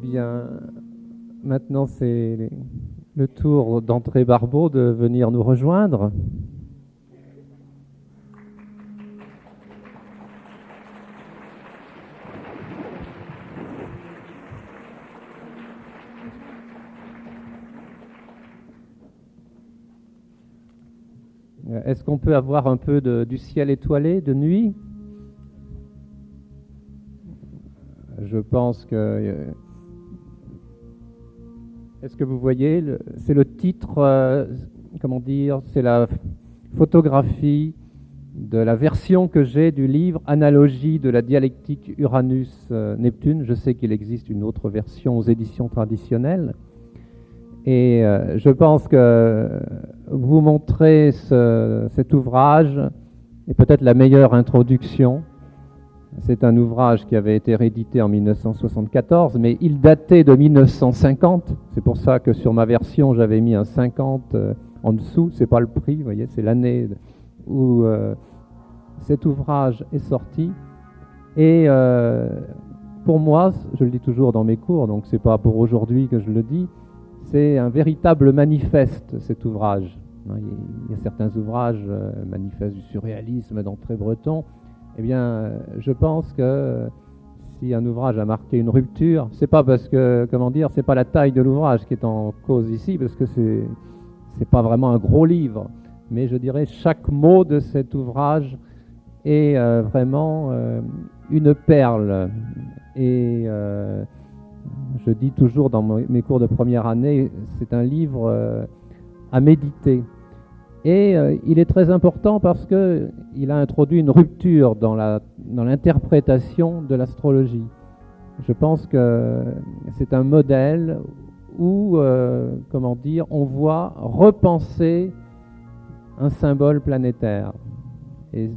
Eh bien, maintenant c'est le tour d'André Barbeau de venir nous rejoindre. Est-ce qu'on peut avoir un peu du ciel étoilé de nuit? Je pense que... Est-ce que vous voyez, c'est le titre, comment dire, c'est la photographie de la version que j'ai du livre Analogie de la dialectique Uranus-Neptune. Je sais qu'il existe une autre version aux éditions traditionnelles. Et je pense que vous montrer cet ouvrage est peut-être la meilleure introduction. C'est un ouvrage qui avait été réédité en 1974, mais il datait de 1950. C'est pour ça que sur ma version, j'avais mis un 50 en dessous. C'est pas le prix, vous voyez, c'est l'année où cet ouvrage est sorti. Et pour moi, je le dis toujours dans mes cours, donc c'est pas pour aujourd'hui que je le dis, c'est un véritable manifeste, cet ouvrage. Il y a certains ouvrages, manifeste du surréalisme d'André Breton. Eh bien, je pense que si un ouvrage a marqué une rupture, c'est pas parce que, comment dire, c'est pas la taille de l'ouvrage qui est en cause ici, parce que c'est pas vraiment un gros livre, mais je dirais chaque mot de cet ouvrage est vraiment une perle. Et je dis toujours dans mes cours de première année, c'est un livre à méditer. Et il est très important parce qu'il a introduit une rupture dans l'interprétation de l'astrologie. Je pense que c'est un modèle où, comment dire, on voit repenser un symbole planétaire. Et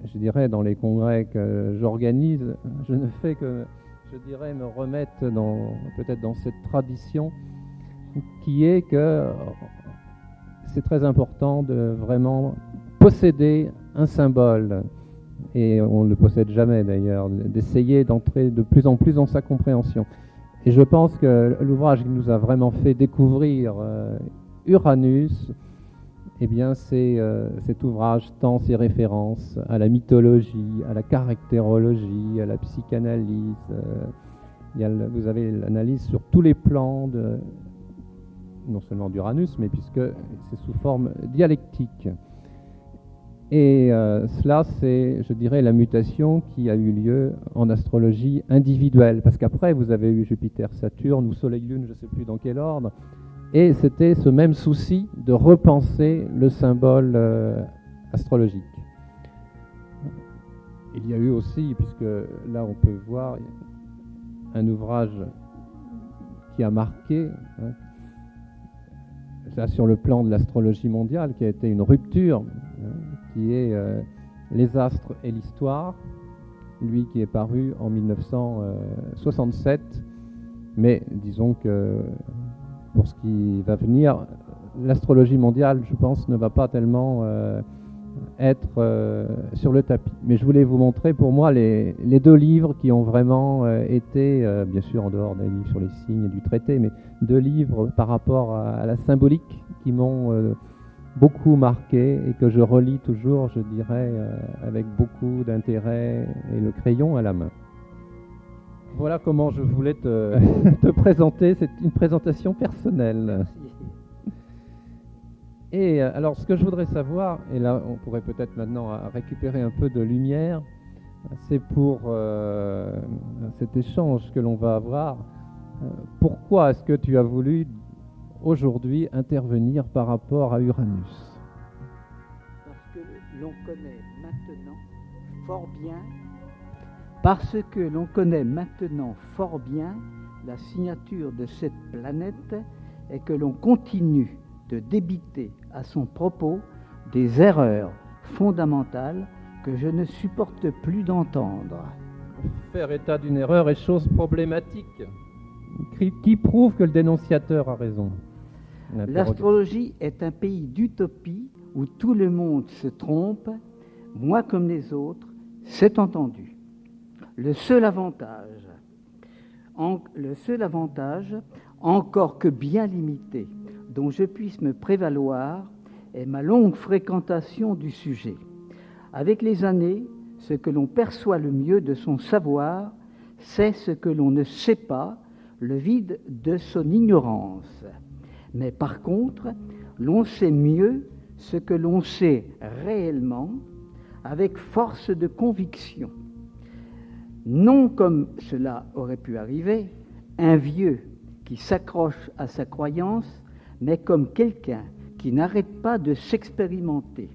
je dirais, dans les congrès que j'organise, je ne fais que, je dirais, me remettre peut-être dans cette tradition qui est que c'est très important de vraiment posséder un symbole, et on ne le possède jamais d'ailleurs, d'essayer d'entrer de plus en plus dans sa compréhension. Et je pense que l'ouvrage qui nous a vraiment fait découvrir Uranus, eh bien c'est cet ouvrage tend ses références à la mythologie, à la caractérologie, à la psychanalyse. Vous avez l'analyse sur tous les plans non seulement d'Uranus, mais puisque c'est sous forme dialectique. Et cela, c'est, je dirais, la mutation qui a eu lieu en astrologie individuelle. Parce qu'après, vous avez eu Jupiter, Saturne ou Soleil-Lune, je ne sais plus dans quel ordre. Et c'était ce même souci de repenser le symbole astrologique. Il y a eu aussi, puisque là on peut voir un ouvrage qui a marqué, ça sur le plan de l'astrologie mondiale, qui a été une rupture, qui est Les astres et l'histoire, lui qui est paru en 1967. Mais disons que pour ce qui va venir, l'astrologie mondiale, je pense, ne va pas tellement être sur le tapis. Mais je voulais vous montrer pour moi les deux livres qui ont vraiment été, bien sûr en dehors des livres sur les signes et du traité, mais deux livres par rapport à la symbolique qui m'ont beaucoup marqué et que je relis toujours, je dirais, avec beaucoup d'intérêt et le crayon à la main. Voilà comment je voulais te présenter, c'est une présentation personnelle. Et alors, ce que je voudrais savoir, et là, on pourrait peut-être maintenant récupérer un peu de lumière, c'est pour cet échange que l'on va avoir. Pourquoi est-ce que tu as voulu aujourd'hui intervenir par rapport à Uranus? Parce que l'on connaît maintenant fort bien, parce que l'on connaît maintenant fort bien la signature de cette planète et que l'on continue de débiter à son propos des erreurs fondamentales que je ne supporte plus d'entendre. Faire état d'une erreur est chose problématique. Qui prouve que le dénonciateur a raison? L'astrologie est un pays d'utopie où tout le monde se trompe, moi comme les autres, c'est entendu. Le seul avantage Le seul avantage, encore que bien limité, dont je puisse me prévaloir est ma longue fréquentation du sujet. Avec les années, ce que l'on perçoit le mieux de son savoir, c'est ce que l'on ne sait pas, le vide de son ignorance. Mais par contre, l'on sait mieux ce que l'on sait réellement, avec force de conviction. Non comme cela aurait pu arriver, un vieux qui s'accroche à sa croyance, mais comme quelqu'un qui n'arrête pas de s'expérimenter.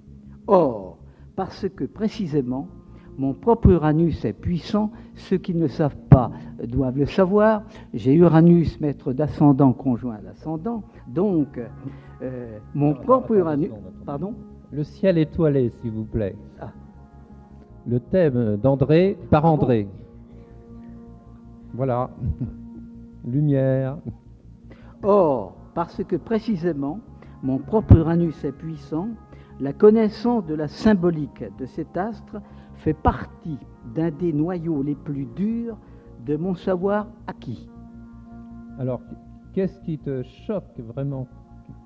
Or, parce que précisément, mon propre Uranus est puissant, ceux qui ne le savent pas doivent le savoir. J'ai Uranus, maître d'ascendant conjoint à l'ascendant, donc mon propre Uranus... Pardon ? Le ciel étoilé, s'il vous plaît. Ah. Le thème d'André par André. Bon. Voilà. Lumière. Or, parce que précisément, mon propre Uranus est puissant, la connaissance de la symbolique de cet astre fait partie d'un des noyaux les plus durs de mon savoir acquis. Alors, qu'est-ce qui te choque vraiment ?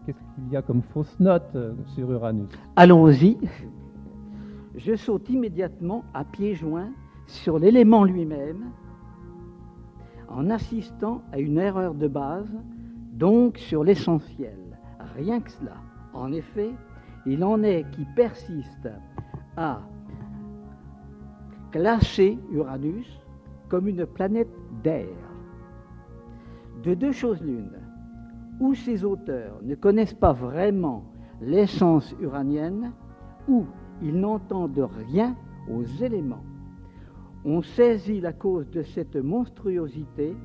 Qu'est-ce qu'il y a comme fausse note sur Uranus ? Allons-y. Je saute immédiatement à pieds joints sur l'élément lui-même en assistant à une erreur de base, donc sur l'essentiel. Rien que cela. En effet, il en est qui persistent à classer Uranus comme une planète d'air. De deux choses l'une, ou ces auteurs ne connaissent pas vraiment l'essence uranienne, ou ils n'entendent rien aux éléments. On saisit la cause de cette monstruosité,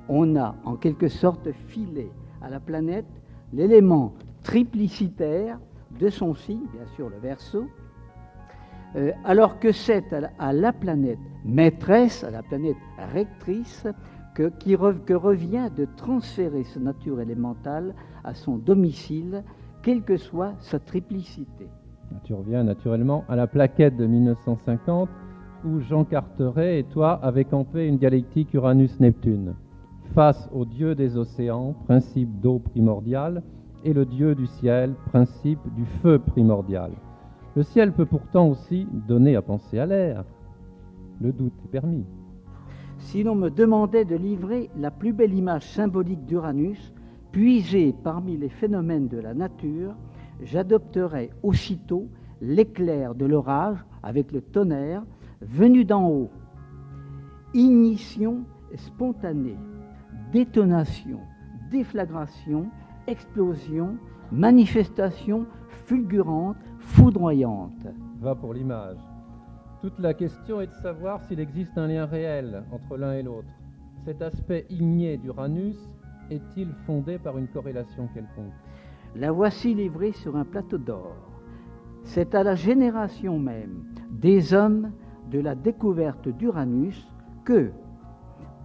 on a en quelque sorte filé à la planète l'élément triplicitaire de son signe, bien sûr le Verseau, alors que c'est à la planète maîtresse, à la planète rectrice, que revient de transférer sa nature élémentale à son domicile, quelle que soit sa triplicité. Tu reviens naturellement à la plaquette de 1950, où Jean Carteret et toi avez campé une dialectique Uranus-Neptune, face au dieu des océans, principe d'eau primordiale, et le dieu du ciel, principe du feu primordial. Le ciel peut pourtant aussi donner à penser à l'air. Le doute est permis. Si l'on me demandait de livrer la plus belle image symbolique d'Uranus, puisée parmi les phénomènes de la nature, j'adopterais aussitôt l'éclair de l'orage avec le tonnerre venu d'en haut. Ignition spontanée, détonation, déflagration, explosion, manifestation fulgurante, foudroyante. Va pour l'image. Toute la question est de savoir s'il existe un lien réel entre l'un et l'autre. Cet aspect igné d'Uranus est-il fondé par une corrélation quelconque ? La voici livrée sur un plateau d'or. C'est à la génération même des hommes de la découverte d'Uranus que,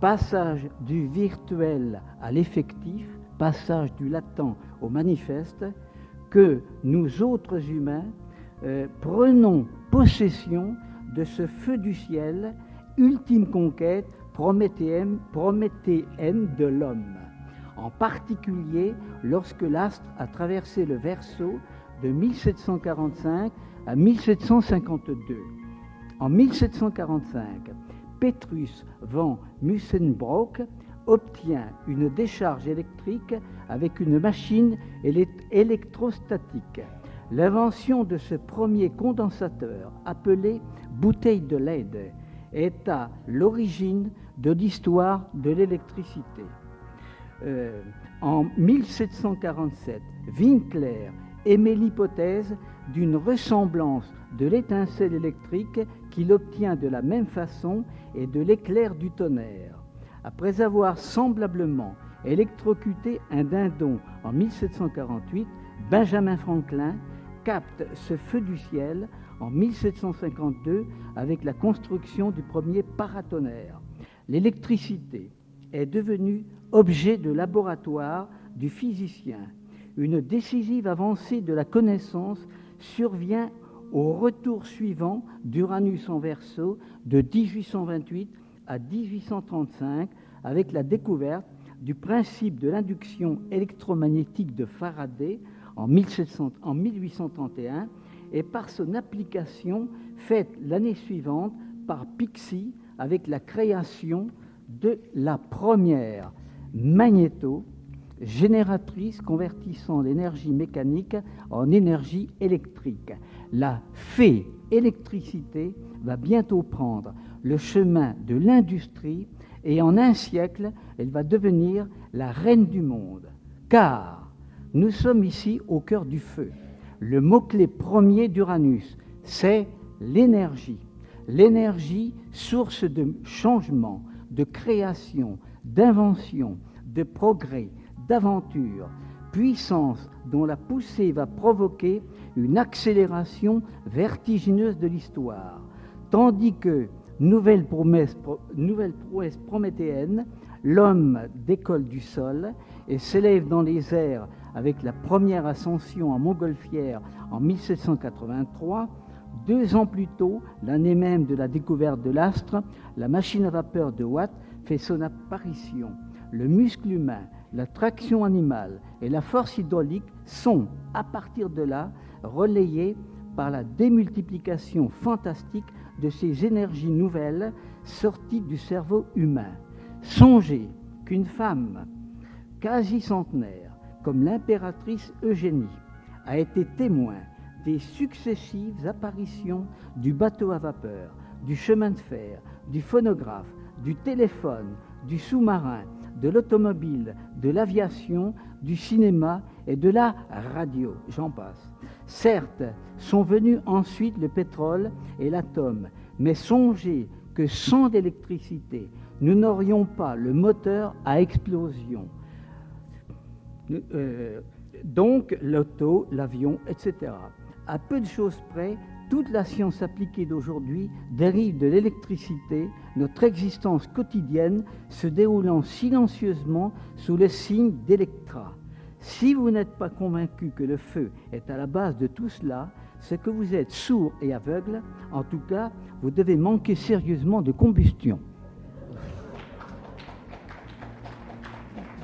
passage du virtuel à l'effectif, passage du latent au manifeste, que nous autres humains prenons possession de ce feu du ciel, ultime conquête prométhéenne de l'homme, en particulier lorsque l'astre a traversé le Verseau de 1745 à 1752. En 1745, Petrus van Mussenbroek obtient une décharge électrique avec une machine électrostatique. L'invention de ce premier condensateur, appelé bouteille de LED, est à l'origine de l'histoire de l'électricité. En 1747, Winkler émet l'hypothèse d'une ressemblance de l'étincelle électrique qu'il obtient de la même façon et de l'éclair du tonnerre. Après avoir semblablement électrocuté un dindon en 1748, Benjamin Franklin capte ce feu du ciel en 1752 avec la construction du premier paratonnerre. L'électricité est devenue objet de laboratoire du physicien. Une décisive avancée de la connaissance survient au retour suivant d'Uranus en Verseau de 1828 à 1835 avec la découverte du principe de l'induction électromagnétique de Faraday en 1831 et par son application faite l'année suivante par Pixii avec la création de la première magnéto-génératrice convertissant l'énergie mécanique en énergie électrique. La fée électricité va bientôt prendre le chemin de l'industrie et en un siècle, elle va devenir la reine du monde. Car nous sommes ici au cœur du feu. Le mot-clé premier d'Uranus, c'est l'énergie. L'énergie, source de changement, de création, d'invention, de progrès, d'aventure, puissance dont la poussée va provoquer une accélération vertigineuse de l'histoire, tandis que, nouvelle prouesse prométhéenne, l'homme décolle du sol et s'élève dans les airs avec la première ascension en montgolfière en 1783. 2 ans plus tôt, l'année même de la découverte de l'astre, la machine à vapeur de Watt fait son apparition. Le muscle humain, la traction animale et la force hydraulique sont, à partir de là, relayés par la démultiplication fantastique de ces énergies nouvelles sorties du cerveau humain. Songez qu'une femme quasi centenaire, comme l'impératrice Eugénie, a été témoin des successives apparitions du bateau à vapeur, du chemin de fer, du phonographe, du téléphone, du sous-marin, de l'automobile, de l'aviation, du cinéma et de la radio, j'en passe. Certes, sont venus ensuite le pétrole et l'atome, mais songez que sans l'électricité, nous n'aurions pas le moteur à explosion. Donc l'auto, l'avion, etc. À peu de choses près, toute la science appliquée d'aujourd'hui dérive de l'électricité, notre existence quotidienne se déroulant silencieusement sous le signe d'Electra. Si vous n'êtes pas convaincu que le feu est à la base de tout cela, c'est que vous êtes sourd et aveugle. En tout cas, vous devez manquer sérieusement de combustion.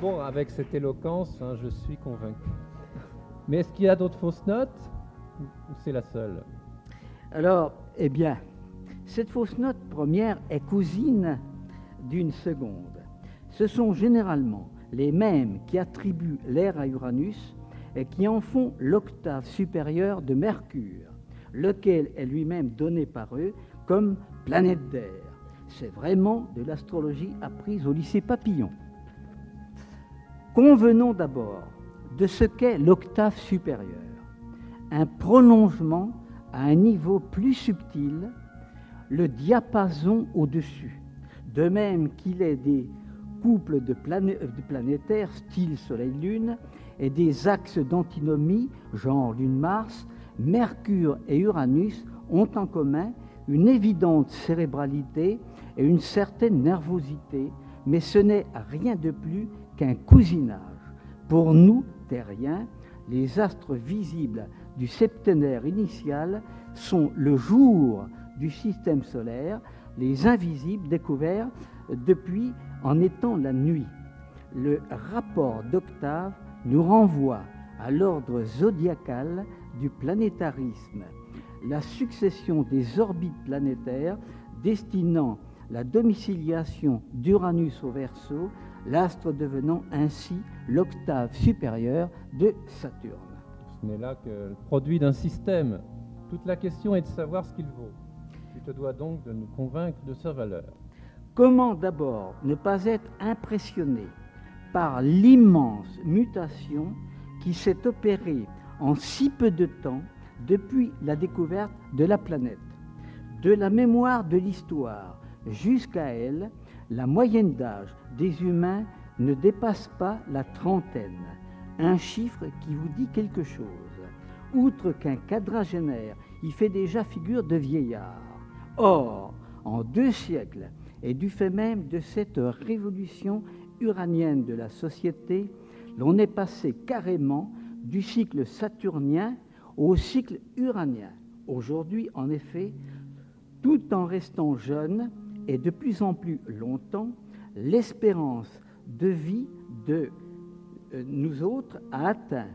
Bon, avec cette éloquence, je suis convaincu. Mais est-ce qu'il y a d'autres fausses notes ou c'est la seule? Alors, eh bien, cette fausse note première est cousine d'une seconde. Ce sont généralement les mêmes qui attribuent l'air à Uranus et qui en font l'octave supérieure de Mercure, lequel est lui-même donné par eux comme planète d'air. C'est vraiment de l'astrologie apprise au lycée Papillon. Convenons d'abord de ce qu'est l'octave supérieure. Un prolongement à un niveau plus subtil, le diapason au-dessus, de même qu'il est des couples de planétaires, style Soleil-Lune, et des axes d'antinomie, genre Lune-Mars, Mercure et Uranus ont en commun une évidente cérébralité et une certaine nervosité, mais ce n'est rien de plus qu'un cousinage. Pour nous, terriens, les astres visibles du septénaire initial sont le jour du système solaire, les invisibles découverts depuis en étant la nuit. Le rapport d'octave nous renvoie à l'ordre zodiacal du planétarisme, la succession des orbites planétaires destinant la domiciliation d'Uranus au Verseau, l'astre devenant ainsi l'octave supérieure de Saturne. Ce n'est là que le produit d'un système. Toute la question est de savoir ce qu'il vaut. Tu te dois donc de nous convaincre de sa valeur. Comment d'abord ne pas être impressionné par l'immense mutation qui s'est opérée en si peu de temps depuis la découverte de la planète. De la mémoire de l'histoire jusqu'à elle, la moyenne d'âge des humains ne dépasse pas la trentaine, un chiffre qui vous dit quelque chose. Outre qu'un quadragénaire y fait déjà figure de vieillard. Or, en 2 siècles, et du fait même de cette révolution uranienne de la société, l'on est passé carrément du cycle saturnien au cycle uranien. Aujourd'hui, en effet, tout en restant jeune et de plus en plus longtemps, l'espérance de vie de nous autres a atteint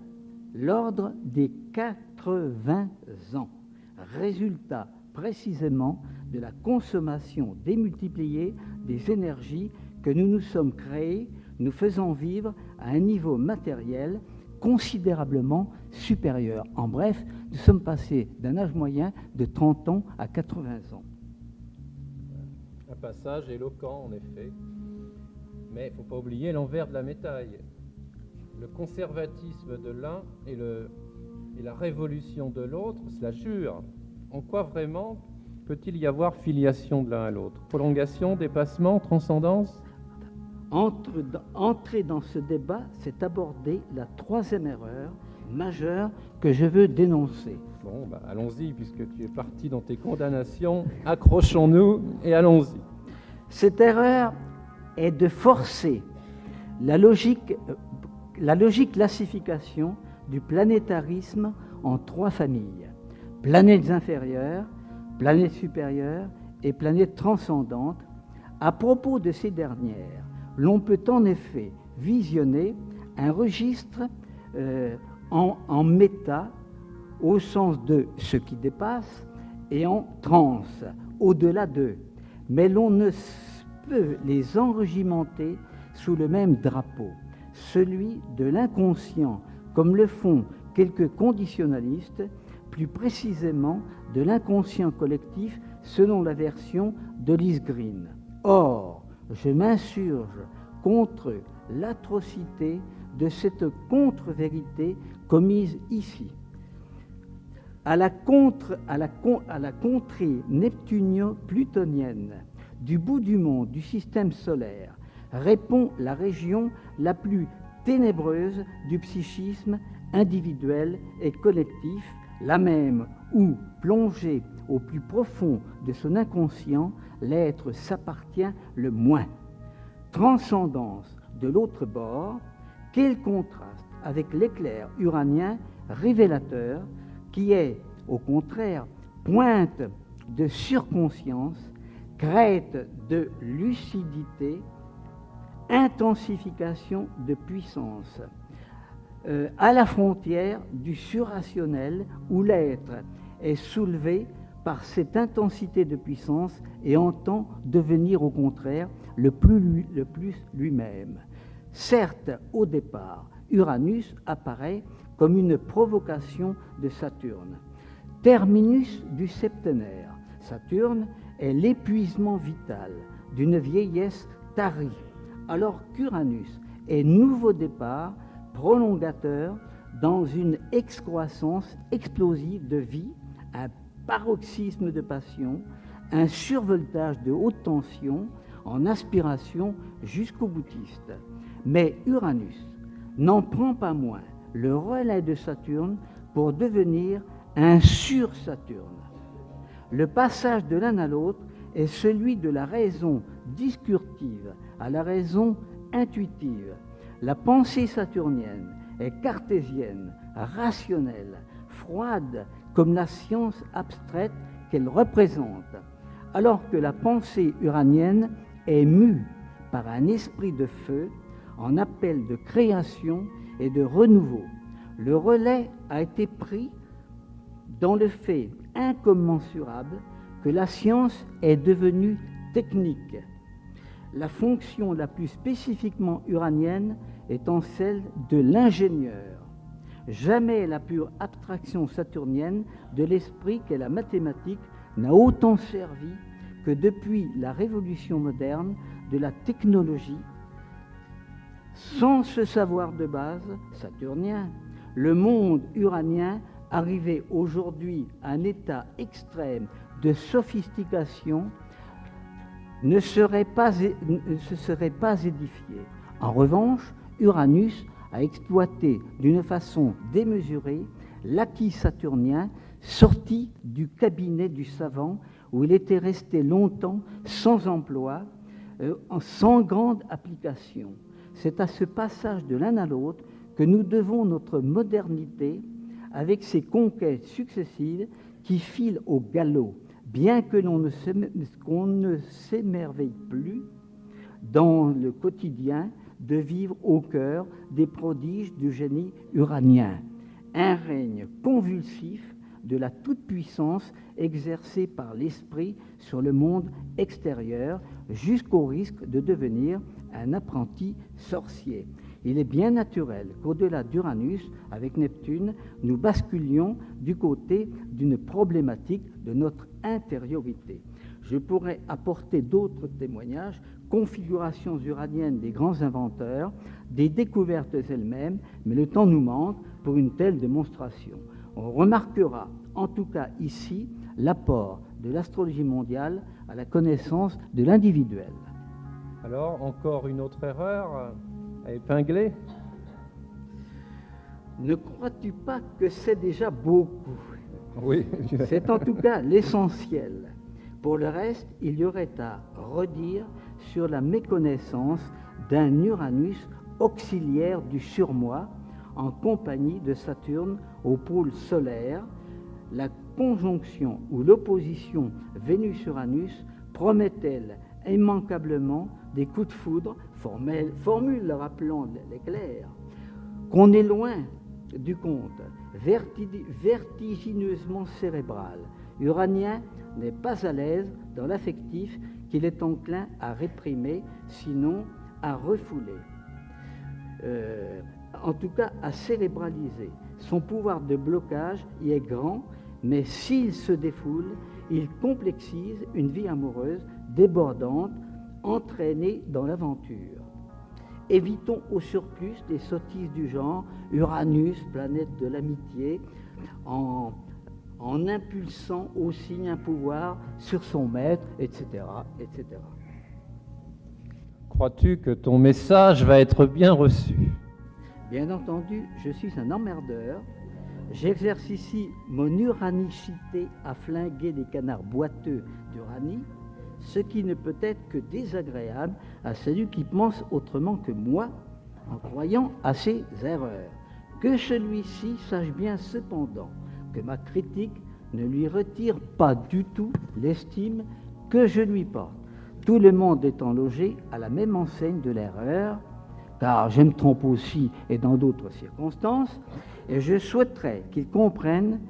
l'ordre des 80 ans. Résultat précisément de la consommation démultipliée des énergies que nous nous sommes créées, nous faisant vivre à un niveau matériel considérablement supérieur. En bref, nous sommes passés d'un âge moyen de 30 ans à 80 ans. Un passage éloquent, en effet. Mais il ne faut pas oublier l'envers de la médaille. Le conservatisme de l'un et la révolution de l'autre, cela jure. En quoi vraiment peut-il y avoir filiation de l'un à l'autre? Prolongation, dépassement, transcendance? Entrer dans ce débat, c'est aborder la troisième erreur majeure que je veux dénoncer. Bon, allons-y, puisque tu es parti dans tes condamnations, accrochons-nous et allons-y. Cette erreur est de forcer la logique classification du planétarisme en 3 familles: planètes inférieures, planètes supérieures et planètes transcendantes. À propos de ces dernières, l'on peut en effet visionner un registre en méta, au sens de ce qui dépasse, et en trans, au-delà d'eux. Mais l'on ne peut les enregimenter sous le même drapeau, celui de l'inconscient, comme le font quelques conditionnalistes, plus précisément de l'inconscient collectif, selon la version de Liz Green. Or, je m'insurge contre l'atrocité de cette contre-vérité commise ici. À la contrée neptunio-plutonienne du bout du monde du système solaire répond la région la plus ténébreuse du psychisme individuel et collectif, la même où, plongé au plus profond de son inconscient, l'être s'appartient le moins. Transcendance de l'autre bord, quel contraste avec l'éclair uranien révélateur qui est, au contraire, pointe de surconscience, crête de lucidité, intensification de puissance, à la frontière du surrationnel où l'être est soulevé par cette intensité de puissance et entend devenir au contraire le plus lui-même. Certes, au départ, Uranus apparaît comme une provocation de Saturne. Terminus du septénaire, Saturne est l'épuisement vital d'une vieillesse tarie, alors qu'Uranus est nouveau départ prolongateur dans une excroissance explosive de vie, un paroxysme de passion, un survoltage de haute tension en aspiration jusqu'au boutiste. Mais Uranus n'en prend pas moins le relais de Saturne pour devenir un sur-Saturne. Le passage de l'un à l'autre est celui de la raison discursive à la raison intuitive. La pensée saturnienne est cartésienne, rationnelle, froide comme la science abstraite qu'elle représente, alors que la pensée uranienne est mue par un esprit de feu en appel de création et de renouveau. Le relais a été pris dans le fait incommensurable que la science est devenue technique. La fonction la plus spécifiquement uranienne étant celle de l'ingénieur. Jamais la pure abstraction saturnienne de l'esprit qu'est la mathématique n'a autant servi que depuis la révolution moderne de la technologie. Sans ce savoir de base saturnien, le monde uranien arrivé aujourd'hui à un état extrême de sophistication ne se serait pas édifié. En revanche, Uranus a exploité d'une façon démesurée l'acquis saturnien sorti du cabinet du savant où il était resté longtemps sans emploi, sans grande application. C'est à ce passage de l'un à l'autre que nous devons notre modernité avec ses conquêtes successives qui filent au galop, bien que qu'on ne s'émerveille plus dans le quotidien de vivre au cœur des prodiges du génie uranien. Un règne convulsif de la toute-puissance exercée par l'esprit sur le monde extérieur jusqu'au risque de devenir un apprenti sorcier. Il est bien naturel qu'au-delà d'Uranus, avec Neptune, nous basculions du côté d'une problématique de notre intériorité. Je pourrais apporter d'autres témoignages, configurations uraniennes des grands inventeurs, des découvertes elles-mêmes, mais le temps nous manque pour une telle démonstration. On remarquera, en tout cas ici, l'apport de l'astrologie mondiale à la connaissance de l'individuel. Alors, encore une autre erreur à épingler? Ne crois-tu pas que c'est déjà beaucoup? Oui. C'est en tout cas l'essentiel. Pour le reste, il y aurait à redire sur la méconnaissance d'un Uranus auxiliaire du surmoi en compagnie de Saturne au pôle solaire. La conjonction ou l'opposition Vénus-Uranus promet-elle immanquablement des coups de foudre, formule rappelant l'éclair, qu'on est loin du compte, vertigineusement cérébral. Uranien n'est pas à l'aise dans l'affectif qu'il est enclin à réprimer, sinon à refouler. En tout cas à cérébraliser. Son pouvoir de blocage y est grand, mais s'il se défoule, il complexise une vie amoureuse débordante, entraînée dans l'aventure. Évitons au surplus des sottises du genre Uranus, planète de l'amitié, en impulsant aussi un pouvoir sur son maître, etc., etc. Crois-tu que ton message va être bien reçu? Bien entendu, je suis un emmerdeur. J'exerce ici mon uranicité à flinguer les canards boiteux d'Uranie, ce qui ne peut être que désagréable à celui qui pense autrement que moi, en croyant à ses erreurs. Que celui-ci sache bien cependant que ma critique ne lui retire pas du tout l'estime que je lui porte. Tout le monde étant logé à la même enseigne de l'erreur, car je me trompe aussi et dans d'autres circonstances, et je souhaiterais qu'il comprenne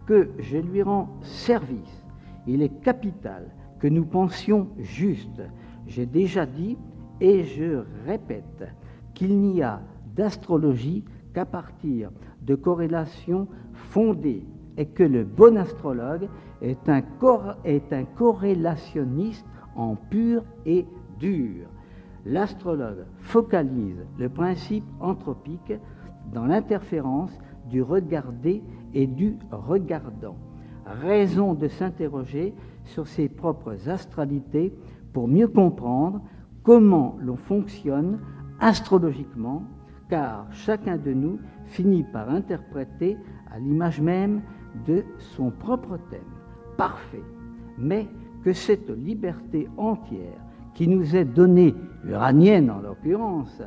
que je lui rends service. Il est capital que nous pensions juste. J'ai déjà dit, et je répète, qu'il n'y a d'astrologie qu'à partir de corrélations fondées, et que le bon astrologue est un corrélationniste en pur et dur. L'astrologue focalise le principe anthropique dans l'interférence du regardé et du regardant. Raison de s'interroger sur ses propres astralités pour mieux comprendre comment l'on fonctionne astrologiquement, car chacun de nous finit par interpréter à l'image même de son propre thème. Parfait. Mais que cette liberté entière qui nous est donnée, uranienne en l'occurrence,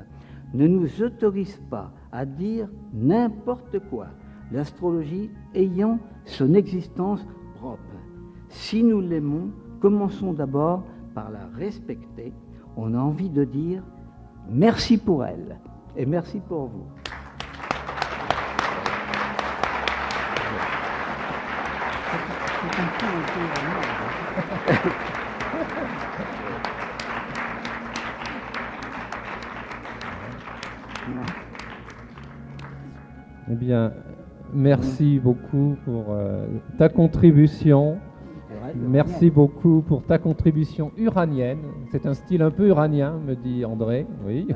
ne nous autorise pas à dire n'importe quoi, l'astrologie ayant son existence propre. Si nous l'aimons, commençons d'abord par la respecter. On a envie de dire merci pour elle et merci pour vous. Eh bien, merci beaucoup pour ta contribution. Merci beaucoup pour ta contribution uranienne. C'est un style un peu uranien, me dit André. Oui.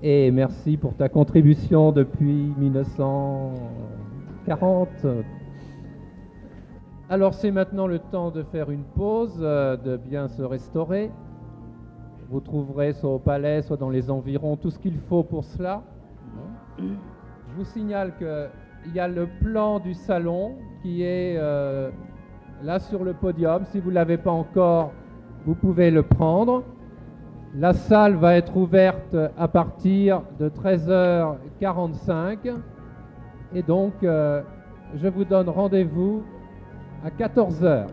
Et merci pour ta contribution depuis 1940. Alors c'est maintenant le temps de faire une pause, de bien se restaurer. Vous trouverez soit au palais, soit dans les environs, tout ce qu'il faut pour cela. Je vous signale qu'il y a le plan du salon qui est là sur le podium. Si vous ne l'avez pas encore, vous pouvez le prendre. La salle va être ouverte à partir de 13h45. Et donc, je vous donne rendez-vous à 14h.